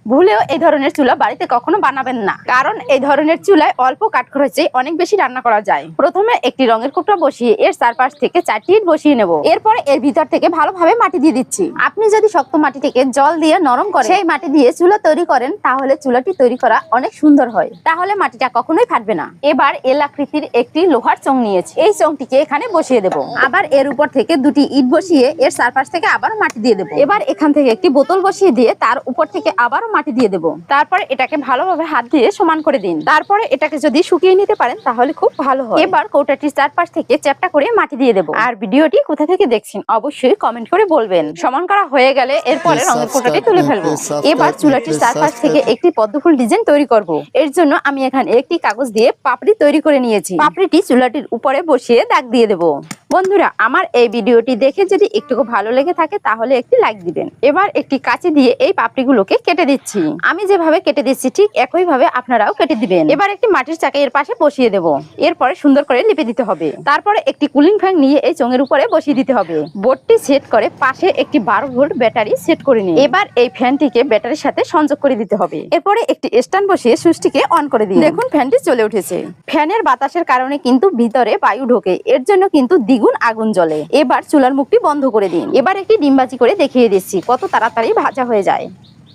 ভুলেও এই ধরনের চুলা বাড়িতে কখনো বানাবেন না, কারণ এই ধরনের চুলায় অল্প কাঠ খরচে অনেক বেশি রান্না করা যায়। প্রথমে একটি রঙের কোপড়া বসিয়ে এর চারপাশ থেকে 4টি ইট বসিয়ে নেব। এরপর এর ভিতর থেকে ভালোভাবে মাটি দিয়ে দিচ্ছি। আপনি যদি শক্ত মাটিটিকে জল দিয়ে নরম করে সেই মাটি দিয়ে চুলা তৈরি করেন, তাহলে চুলাটি তৈরি করা অনেক সুন্দর হয়, তাহলে মাটিটা কখনোই ফাটবে না। এবার এল আকৃতির একটি লোহার চং নিয়েছি, এই চংটিকে এখানে বসিয়ে দেব। আবার এর উপর থেকে 2টি ইট বসিয়ে এর চারপাশ থেকে আবার মাটি দিয়ে দেব। এবার এখান থেকে একটি বোতল বসিয়ে দিয়ে তার উপর থেকে আবারও মাটি দিয়ে দেব। তারপরে এটাকে ভালোভাবে হাত দিয়ে সমান করে দিন। তারপরে এটাকে যদি শুকিয়ে নিতে পারেন তাহলে খুব ভালো হয়। এবার কৌটাটির চারপাশ থেকে চ্যাপ্টা করে মাটি দিয়ে দেব। আর ভিডিওটি কোথা থেকে দেখছেন অবশ্যই কমেন্ট করে বলবেন। সমান করা হয়ে গেলে এরপরে রঙের কৌটাটি তুলে ফেলবো। এবার চুলাটির চারপাশ থেকে একটি পদ্মফুল ডিজাইন তৈরি করব। এর জন্য আমি এখানে একটি কাগজ দিয়ে পাপড়ি তৈরি করে নিয়েছি। পাপড়িটি চুলাটির উপরে বসিয়ে দাগ দিয়ে দেব। বন্ধুরা, আমার এই ভিডিওটি দেখে যদি একটু ভালো লেগে থাকে তাহলে একটি লাইক দিবেন। এবার একটি কাঁচি দিয়ে এই পাপড়িগুলোকে কেটে দিচ্ছি। আমি যেভাবে কেটে দিচ্ছি ঠিক একই ভাবে আপনারাও কেটে দিবেন। এবার একটি মাটির চাকা এর পাশে বসিয়ে দেব। এরপরে সুন্দর করে লিপে দিতে হবে। তারপরে একটি কুলিং ফ্যান নিয়ে এই চোঙের উপরে বসিয়ে দিতে হবে। বোর্ডটি সেট করে পাশে একটি 12 ভোল্ট ব্যাটারি সেট করে নিন। এবার এই ফ্যানটিকে ব্যাটারির সাথে সংযোগ করে দিতে হবে। এরপরে একটি স্ট্যান্ড বসিয়ে সুইচটিকে অন করে দিন। দেখুন ফ্যানটি চলে উঠেছে। ফ্যানের বাতাসের কারণে কিন্তু ভিতরে বায়ু ঢোকে, এর জন্য কিন্তু দ্বিগুণ আগুন জ্বলে। এবার চুলার মুখটি বন্ধ করে দিন। এবার একটি ডিমবাজি করে দেখিয়ে দিচ্ছি কত তাড়াতাড়ি ভাজা হয়ে যায়।